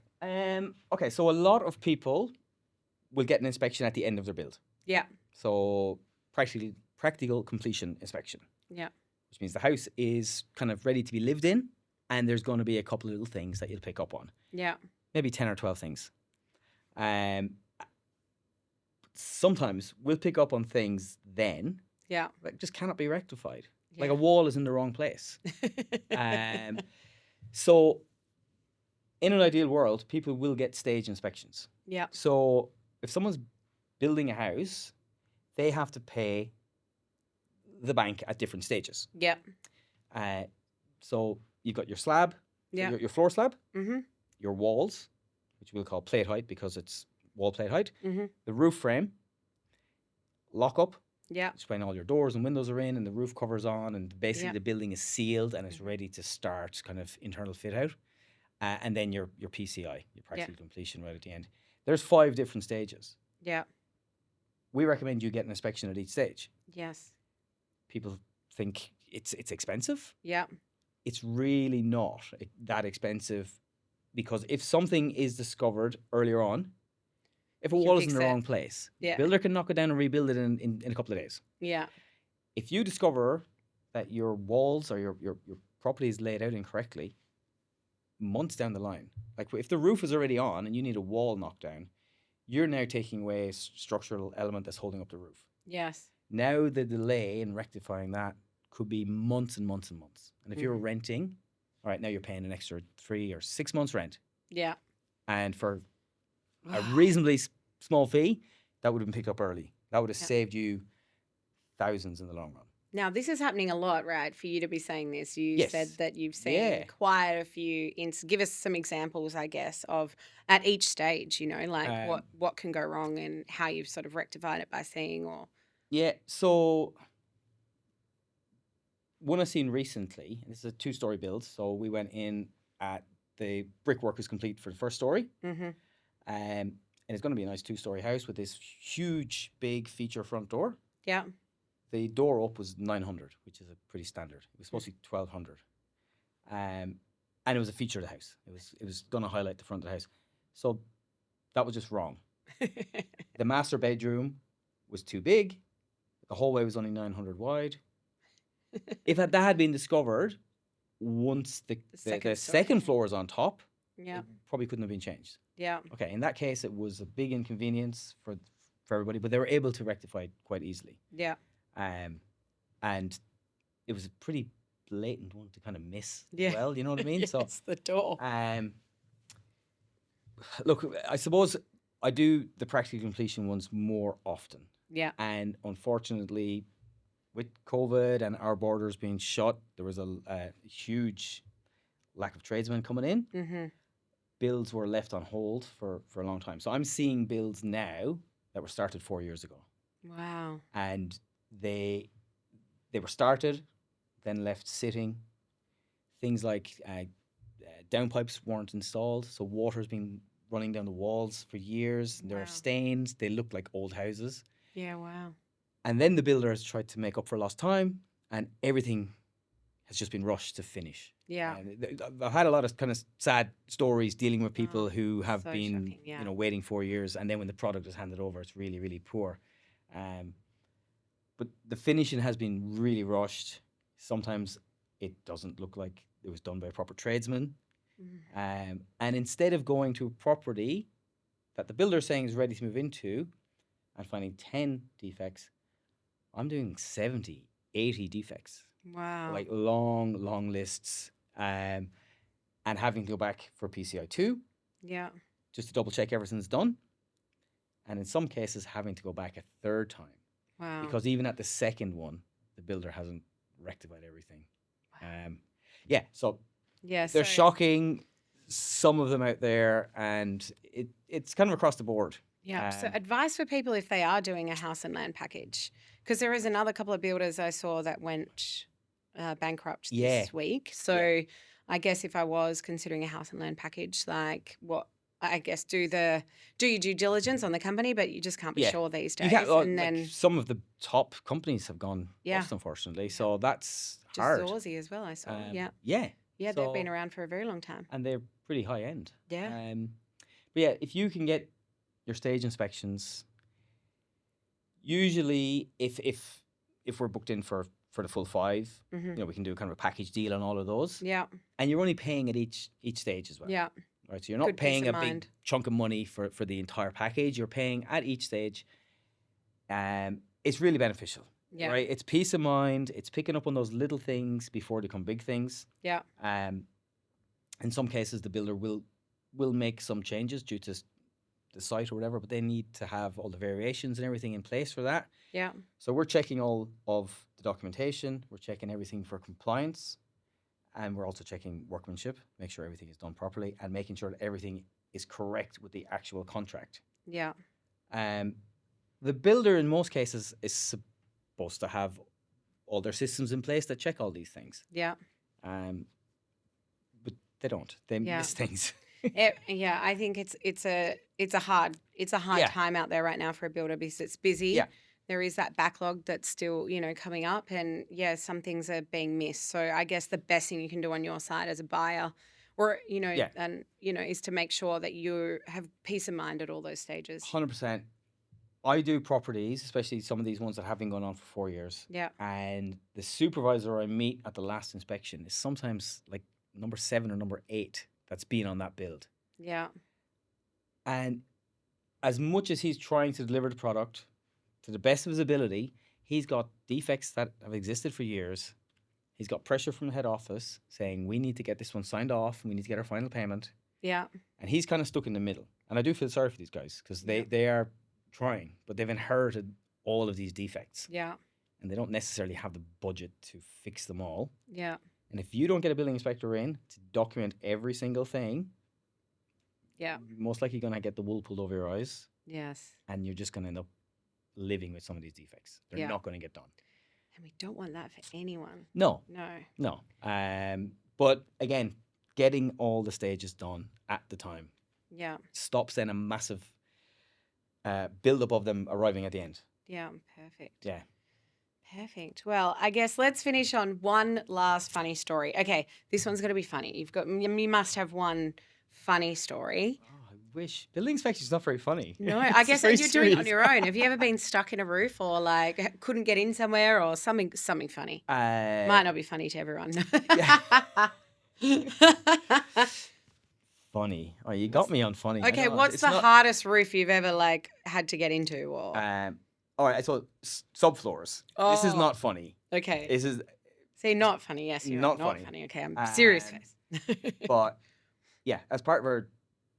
Speaker 2: Okay. So a lot of people will get an inspection at the end of their build.
Speaker 1: Yeah.
Speaker 2: So practical completion inspection,
Speaker 1: Yeah.
Speaker 2: which means the house is kind of ready to be lived in, and there's going to be a couple of little things that you'll pick up on.
Speaker 1: Yeah.
Speaker 2: Maybe 10 or 12 things. Sometimes we'll pick up on things then
Speaker 1: Yeah.
Speaker 2: that just cannot be rectified. Like
Speaker 1: Yeah.
Speaker 2: a wall is in the wrong place. So in an ideal world, people will get stage inspections.
Speaker 1: Yeah.
Speaker 2: So if someone's building a house, they have to pay the bank at different stages.
Speaker 1: Yeah.
Speaker 2: So you've got your slab,
Speaker 1: Yeah.
Speaker 2: your floor slab,
Speaker 1: Mm-hmm.
Speaker 2: your walls, which we'll call plate height because it's wall plate height,
Speaker 1: Mm-hmm.
Speaker 2: the roof frame, lock up,
Speaker 1: Yeah.
Speaker 2: which is when all your doors and windows are in and the roof cover's on and basically
Speaker 1: Yeah.
Speaker 2: the building is sealed and it's
Speaker 1: Mhm.
Speaker 2: ready to start kind of internal fit out. And then your PCI, your practical completion right at the end. There's 5 different stages.
Speaker 1: Yeah.
Speaker 2: We recommend you get an inspection at each stage.
Speaker 1: Yes.
Speaker 2: People think it's expensive.
Speaker 1: Yeah.
Speaker 2: It's really not that expensive, because if something is discovered earlier on, if a
Speaker 1: You can
Speaker 2: wall is in
Speaker 1: fix
Speaker 2: the
Speaker 1: it.
Speaker 2: wrong place,
Speaker 1: Yeah.
Speaker 2: builder can knock it down and rebuild it in a couple of days.
Speaker 1: Yeah.
Speaker 2: If you discover that your walls or your property is laid out incorrectly, months down the line, like if the roof is already on and you need a wall knocked down, you're now taking away a structural element that's holding up the roof.
Speaker 1: Yes.
Speaker 2: Now the delay in rectifying that could be months and months and months. And if you're
Speaker 1: Mhm.
Speaker 2: renting, all right, now you're paying an extra 3 or 6 months rent.
Speaker 1: Yeah.
Speaker 2: And for a reasonably small fee, that would have been picked up early. That would have
Speaker 1: Yeah.
Speaker 2: saved you thousands in the long run.
Speaker 1: Now, this is happening a lot, right? For you to be saying this, you said
Speaker 2: Yes.
Speaker 1: that you've seen
Speaker 2: Yeah.
Speaker 1: quite a few. Give us some examples, I guess, of at each stage. Like
Speaker 2: Um,
Speaker 1: what can go wrong and how you've sort of rectified it by seeing or.
Speaker 2: yeah. So one I've seen recently, and this is a 2-story build. So we went in at the brickwork is complete for the first story.
Speaker 1: Mm-hmm.
Speaker 2: And it's going to be a nice 2-story house with this huge, big feature front door.
Speaker 1: Yeah.
Speaker 2: The door up was 900, which is a pretty standard. It was supposed to be 1200. And it was a feature of the house. It was going to highlight the front of the house. So that was just wrong. The master bedroom was too big. The hallway was only 900 wide. If that had been discovered once the
Speaker 1: second story.
Speaker 2: second floor is on top,
Speaker 1: Yeah.
Speaker 2: it probably couldn't have been changed.
Speaker 1: Yeah.
Speaker 2: Okay, in that case, it was a big inconvenience for everybody, but they were able to rectify it quite easily.
Speaker 1: Yeah.
Speaker 2: And it was a pretty blatant one to kind of miss
Speaker 1: Yeah.
Speaker 2: as well, you know what I mean?
Speaker 1: Yes,
Speaker 2: So,
Speaker 1: the door.
Speaker 2: look, I suppose I do the practical completion ones more often.
Speaker 1: Yeah.
Speaker 2: And unfortunately, with COVID and our borders being shut, there was a huge lack of tradesmen coming in.
Speaker 1: Mm-hmm.
Speaker 2: Builds were left on hold for a long time. So I'm seeing builds now that were started 4 years ago.
Speaker 1: Wow.
Speaker 2: And they were started, then left sitting. Things like downpipes weren't installed, so water's been running down the walls for years. There
Speaker 1: Wow.
Speaker 2: are stains. They look like old houses.
Speaker 1: Yeah. Wow.
Speaker 2: And then the builder has tried to make up for lost time, and everything has just been rushed to finish.
Speaker 1: Yeah.
Speaker 2: And I've had a lot of kind of sad stories dealing with people who have
Speaker 1: so
Speaker 2: been,
Speaker 1: shocking, yeah.
Speaker 2: waiting 4 years, and then when the product is handed over, it's really, really poor. But the finishing has been really rushed. Sometimes it doesn't look like it was done by a proper tradesman.
Speaker 1: Mm.
Speaker 2: And instead of going to a property that the builder is saying is ready to move into and finding 10 defects, I'm doing 70, 80 defects.
Speaker 1: Wow.
Speaker 2: Like long lists. And having to go back for PCI 2
Speaker 1: Yeah.
Speaker 2: just to double check everything's done. And in some cases, having to go back a third time.
Speaker 1: Wow.
Speaker 2: Because even at the second one, the builder hasn't rectified everything.
Speaker 1: Wow.
Speaker 2: So
Speaker 1: Yeah.
Speaker 2: they're shocking, some of them out there, and it's kind of across the board.
Speaker 1: Yeah. So advice for people if they are doing a house and land package, because there is another couple of builders I saw that went bankrupt this week. So I guess if I was considering a house and land package, like what I guess do your due diligence on the company, but you just can't be sure these days.
Speaker 2: And then some of the top companies have gone bust, unfortunately.
Speaker 1: Yeah.
Speaker 2: So that's
Speaker 1: just
Speaker 2: hard.
Speaker 1: Aussie as well, I saw. Yeah,
Speaker 2: So,
Speaker 1: they've been around for a very long time.
Speaker 2: And they're pretty high end.
Speaker 1: Yeah.
Speaker 2: But yeah, if you can get your stage inspections, usually if we're booked in for the full 5,
Speaker 1: Mm-hmm.
Speaker 2: we can do kind of a package deal on all of those.
Speaker 1: Yeah.
Speaker 2: And you're only paying at each stage as well.
Speaker 1: Yeah.
Speaker 2: Right, so you're not
Speaker 1: Good
Speaker 2: paying
Speaker 1: peace
Speaker 2: a
Speaker 1: of
Speaker 2: big
Speaker 1: mind.
Speaker 2: chunk of money for the entire package. You're paying at each stage. It's really beneficial.
Speaker 1: Yeah.
Speaker 2: Right, it's peace of mind. It's picking up on those little things before they become big things.
Speaker 1: Yeah.
Speaker 2: In some cases, the builder will make some changes due to the site or whatever, but they need to have all the variations and everything in place for that.
Speaker 1: Yeah.
Speaker 2: So we're checking all of the documentation. We're checking everything for compliance. And we're also checking workmanship, make sure everything is done properly, and making sure that everything is correct with the actual contract.
Speaker 1: Yeah.
Speaker 2: The builder, in most cases, is supposed to have all their systems in place that check all these things.
Speaker 1: Yeah.
Speaker 2: But they don't. They miss things.
Speaker 1: Yeah, I think it's a hard time out there right now for a builder because it's busy.
Speaker 2: Yeah.
Speaker 1: There is that backlog that's still, coming up, and some things are being missed. So I guess the best thing you can do on your side as a buyer, or is to make sure that you have peace of mind at all those stages.
Speaker 2: 100%. I do properties, especially some of these ones that have been going on for 4 years.
Speaker 1: Yeah.
Speaker 2: And the supervisor I meet at the last inspection is sometimes like number 7 or number 8 that's been on that build.
Speaker 1: Yeah.
Speaker 2: And as much as he's trying to deliver the product to the best of his ability, he's got defects that have existed for years. He's got pressure from the head office saying, we need to get this one signed off and we need to get our final payment.
Speaker 1: Yeah.
Speaker 2: And he's kind of stuck in the middle. And I do feel sorry for these guys because they are trying, but they've inherited all of these defects.
Speaker 1: Yeah.
Speaker 2: and they don't necessarily have the budget to fix them all.
Speaker 1: Yeah.
Speaker 2: And if you don't get a building inspector in to document every single thing,
Speaker 1: Yeah.
Speaker 2: you're most likely going to get the wool pulled over your eyes,
Speaker 1: Yes.
Speaker 2: and you're just going to end up living with some of these defects. They're
Speaker 1: Yeah.
Speaker 2: not going to get done.
Speaker 1: And we don't want that for anyone.
Speaker 2: No,
Speaker 1: No.
Speaker 2: no. But again, getting all the stages done at the time
Speaker 1: Yeah.
Speaker 2: stops then a massive build-up of them arriving at the end.
Speaker 1: Yeah. Perfect.
Speaker 2: Yeah.
Speaker 1: Perfect. Well, I guess let's finish on one last funny story. Okay, this one's going to be funny. You must have one funny story.
Speaker 2: Oh, I wish. Building inspection's not very funny.
Speaker 1: No, I
Speaker 2: It's
Speaker 1: guess
Speaker 2: very
Speaker 1: you're doing it on
Speaker 2: serious.
Speaker 1: your own. Have you ever been stuck in a roof or like couldn't get in somewhere or something funny? Might not be funny to everyone.
Speaker 2: Funny. Oh, you got me on funny. I
Speaker 1: Okay,
Speaker 2: know,
Speaker 1: what's
Speaker 2: it's
Speaker 1: the
Speaker 2: not-
Speaker 1: hardest roof you've ever like had to get into or
Speaker 2: all right, so subfloors. This is
Speaker 1: Oh.
Speaker 2: not funny.
Speaker 1: okay.
Speaker 2: This is,
Speaker 1: See, not funny. Yes, you're
Speaker 2: not
Speaker 1: not
Speaker 2: funny.
Speaker 1: funny. Okay, I'm serious
Speaker 2: Um,
Speaker 1: face.
Speaker 2: but yeah, as part of our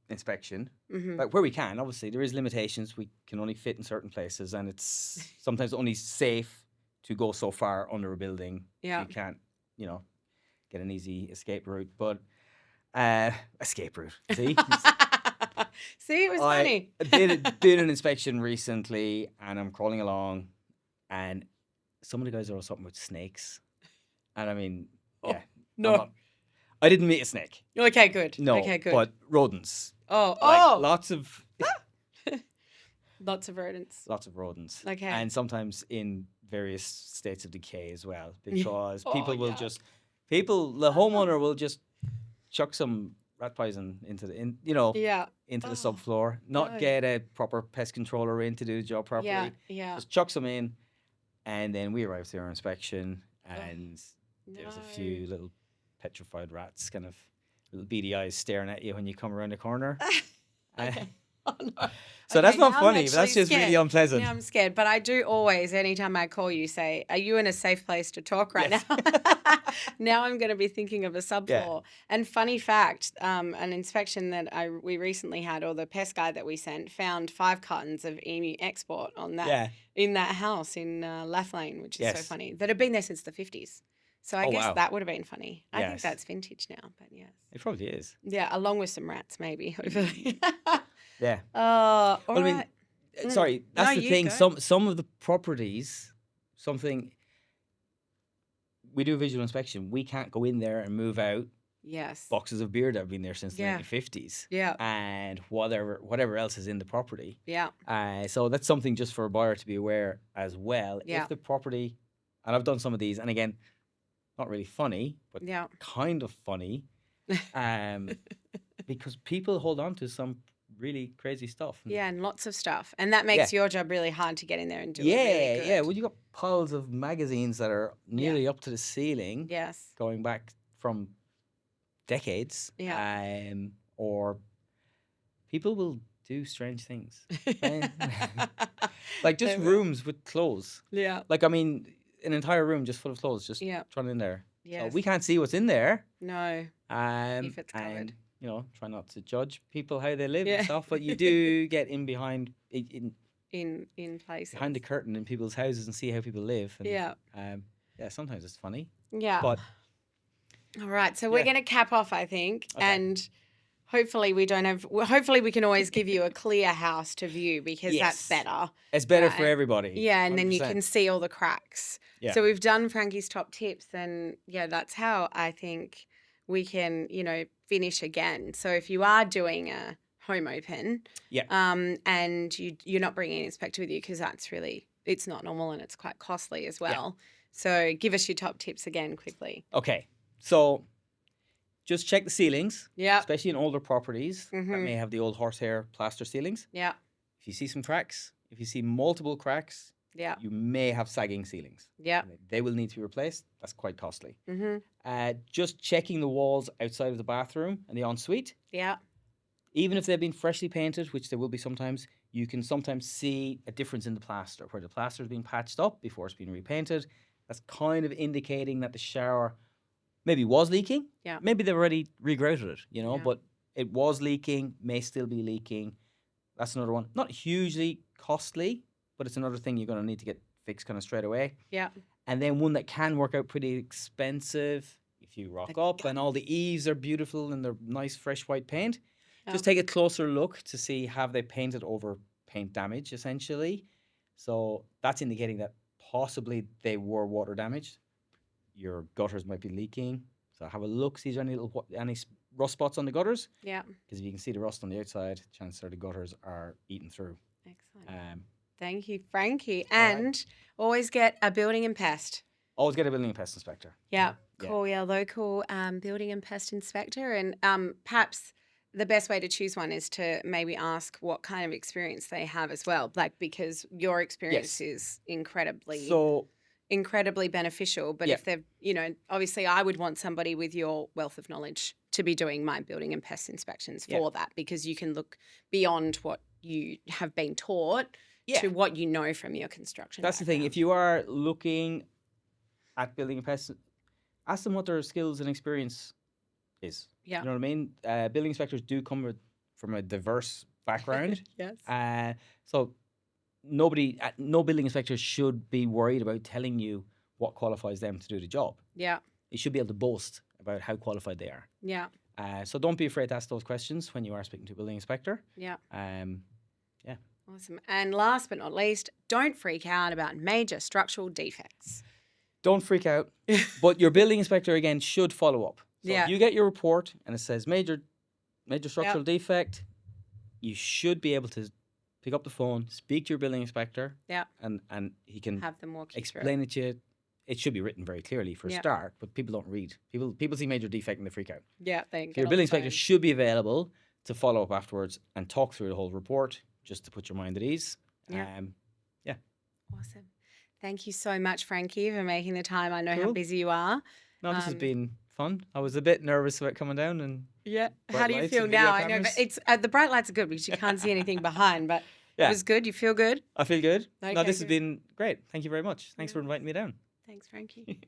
Speaker 2: inspection,
Speaker 1: Mhm.
Speaker 2: like where we can, obviously there is limitations. We can only fit in certain places, and it's sometimes only safe to go so far under a building.
Speaker 1: Yeah.
Speaker 2: You can't, get an easy escape route. But escape route. See,
Speaker 1: See, it was funny.
Speaker 2: did an inspection recently, and I'm crawling along, and some of the guys are something with snakes, and I mean,
Speaker 1: Oh,
Speaker 2: yeah,
Speaker 1: no.
Speaker 2: I didn't meet a snake.
Speaker 1: Okay, good.
Speaker 2: No,
Speaker 1: Okay, good.
Speaker 2: but rodents.
Speaker 1: oh,
Speaker 2: Like lots of
Speaker 1: lots of rodents.
Speaker 2: rodents.
Speaker 1: Okay.
Speaker 2: And sometimes in various states of decay as well, because
Speaker 1: Oh,
Speaker 2: people will
Speaker 1: yuck.
Speaker 2: the homeowner will just chuck some rat poison into the
Speaker 1: Yeah.
Speaker 2: into the
Speaker 1: Oh,
Speaker 2: subfloor, not
Speaker 1: no.
Speaker 2: get a proper pest controller in to do the job properly.
Speaker 1: Yeah. Yeah.
Speaker 2: Just chuck some in, and then we arrived to our inspection, and there was a few little petrified rats, kind of little beady eyes staring at you when you come around the corner.
Speaker 1: Okay. Oh, no.
Speaker 2: So that's
Speaker 1: Okay,
Speaker 2: not
Speaker 1: now I'm
Speaker 2: funny, but that's
Speaker 1: actually
Speaker 2: just really
Speaker 1: scared.
Speaker 2: unpleasant.
Speaker 1: Now I'm scared, but I do always, anytime I call you, say, "Are you in a safe place to talk right
Speaker 2: Yes.
Speaker 1: now?" Now I'm going to be thinking of a subfloor. And funny fact, an inspection that we recently had, or the pest guy that we sent, found 5 cartons of emu export on that
Speaker 2: Yeah.
Speaker 1: in that house in Lathlane, which is so
Speaker 2: Yes.
Speaker 1: funny. That had been there since the 50s. So I
Speaker 2: Oh,
Speaker 1: guess
Speaker 2: wow.
Speaker 1: that would have been funny. I think
Speaker 2: Yes.
Speaker 1: that's vintage now, but yes.
Speaker 2: It probably is.
Speaker 1: Yeah, along with some rats, maybe, hopefully.
Speaker 2: Yeah.
Speaker 1: Oh, all
Speaker 2: Well, I mean,
Speaker 1: right.
Speaker 2: sorry, that's
Speaker 1: No,
Speaker 2: the
Speaker 1: you
Speaker 2: thing.
Speaker 1: go.
Speaker 2: Some of the properties, we do a visual inspection. We can't go in there and move out
Speaker 1: Yes.
Speaker 2: boxes of beer that have been there since the
Speaker 1: Yeah.
Speaker 2: 1950s,
Speaker 1: Yeah.
Speaker 2: and whatever else is in the property.
Speaker 1: Yeah.
Speaker 2: So that's something just for a buyer to be aware as well.
Speaker 1: Yeah.
Speaker 2: If the property, and I've done some of these, and again, not really funny, but
Speaker 1: Yeah.
Speaker 2: kind of funny, because people hold on to some really crazy stuff. And
Speaker 1: Yeah, and lots of stuff. And that makes your job really hard to get in there and do it
Speaker 2: yeah,
Speaker 1: really good.
Speaker 2: yeah. Well, you got piles of magazines that are nearly up to the ceiling,
Speaker 1: Yes.
Speaker 2: going back from decades.
Speaker 1: Yeah.
Speaker 2: Or people will do strange things, like just
Speaker 1: They will.
Speaker 2: rooms with clothes.
Speaker 1: Yeah.
Speaker 2: Like, I mean, an entire room just full of clothes, just
Speaker 1: Yeah.
Speaker 2: thrown in there.
Speaker 1: Yes.
Speaker 2: So we can't see what's in there.
Speaker 1: No.
Speaker 2: If
Speaker 1: it's covered.
Speaker 2: And try not to judge people how they live
Speaker 1: Yeah.
Speaker 2: and stuff, but you do get in behind
Speaker 1: In places.
Speaker 2: behind the curtain in people's houses and see how people live. And,
Speaker 1: Yeah.
Speaker 2: Sometimes it's funny,
Speaker 1: Yeah.
Speaker 2: but
Speaker 1: All right. So we're
Speaker 2: Yeah.
Speaker 1: going to cap off, I think.
Speaker 2: Okay.
Speaker 1: And hopefully we can always give you a clear house to view because that's
Speaker 2: Yes.
Speaker 1: better.
Speaker 2: it's better for
Speaker 1: Right.
Speaker 2: everybody.
Speaker 1: Yeah, and then you
Speaker 2: 100%.
Speaker 1: can see all the cracks.
Speaker 2: Yeah.
Speaker 1: So we've done Frankie's top tips, and yeah, that's how I think we can, finish again. So if you are doing a home open,
Speaker 2: Yeah.
Speaker 1: and you're not bringing an inspector with you because it's not normal and it's quite costly as well. So give us your top tips again quickly.
Speaker 2: Okay, so just check the ceilings,
Speaker 1: Yeah,
Speaker 2: especially in older properties that
Speaker 1: Mhm.
Speaker 2: may have the old horsehair plaster ceilings.
Speaker 1: yeah,
Speaker 2: If you see some cracks, if you see multiple cracks,
Speaker 1: yeah,
Speaker 2: you may have sagging ceilings.
Speaker 1: yeah.
Speaker 2: They will need to be replaced. That's quite costly.
Speaker 1: Mm-hmm.
Speaker 2: Just checking the walls outside of the bathroom and the ensuite.
Speaker 1: Yeah,
Speaker 2: Even if they've been freshly painted, which there will be sometimes, you can sometimes see a difference in the plaster, where the plaster has been patched up before it's been repainted. That's kind of indicating that the shower maybe was leaking.
Speaker 1: Yeah.
Speaker 2: Maybe they've already regrouted it,
Speaker 1: Yeah.
Speaker 2: but it was leaking, may still be leaking. That's another one. Not hugely costly, but it's another thing you're going to need to get fix kind of straight away.
Speaker 1: Yeah.
Speaker 2: And then one that can work out pretty expensive if you rock up and all the eaves are beautiful and they're nice fresh white paint. Just take a closer look to see have they painted over paint damage essentially. So that's indicating that possibly they were water damaged. Your gutters might be leaking. So have a look, see if there's any rust spots on the gutters.
Speaker 1: Yeah.
Speaker 2: Because if you can see the rust on the outside, chances are the gutters are eaten through.
Speaker 1: Excellent. Thank you, Frankie. And always get a building and pest.
Speaker 2: Always get a building and pest inspector.
Speaker 1: Yeah. Call your local building and pest inspector. And perhaps the best way to choose one is to maybe ask what kind of experience they have as well. Like, because your experience is incredibly beneficial. But if they've, obviously I would want somebody with your wealth of knowledge to be doing my building and pest inspections for that, because you can look beyond what you have been taught to what you know from your construction
Speaker 2: That's
Speaker 1: background.
Speaker 2: the thing. If you are looking at building and pests, ask them what their skills and experience is.
Speaker 1: Yeah.
Speaker 2: You know what I mean? Building inspectors do come from a diverse background.
Speaker 1: Yes.
Speaker 2: So no building inspector should be worried about telling you what qualifies them to do the job.
Speaker 1: Yeah.
Speaker 2: They should be able to boast about how qualified they are.
Speaker 1: Yeah.
Speaker 2: So don't be afraid to ask those questions when you are speaking to a building inspector.
Speaker 1: Yeah.
Speaker 2: Yeah.
Speaker 1: Awesome. And last but not least, don't freak out about major structural defects.
Speaker 2: Don't freak out. But your building inspector, again, should follow up. So if you get your report and it says major structural defect, you should be able to pick up the phone, speak to your building inspector, and he can
Speaker 1: have them walk you
Speaker 2: explain it to you. It should be written very clearly for a start, but people don't read. People see major defect and they freak out.
Speaker 1: Yeah,
Speaker 2: so your building inspector should be available to follow up afterwards and talk through the whole report just to put your mind at ease.
Speaker 1: Yeah.
Speaker 2: Awesome.
Speaker 1: Thank you so much, Frankie, for making the time. I know how busy you are.
Speaker 2: No, this has been fun. I was a bit nervous about coming down and
Speaker 1: how do you feel now? I know, but it's the bright lights are good because you can't see anything behind, but it was good. You feel good?
Speaker 2: I feel good.
Speaker 1: Okay,
Speaker 2: no, this has been great. Thank you very much. Thanks for inviting me down.
Speaker 1: Thanks, Frankie.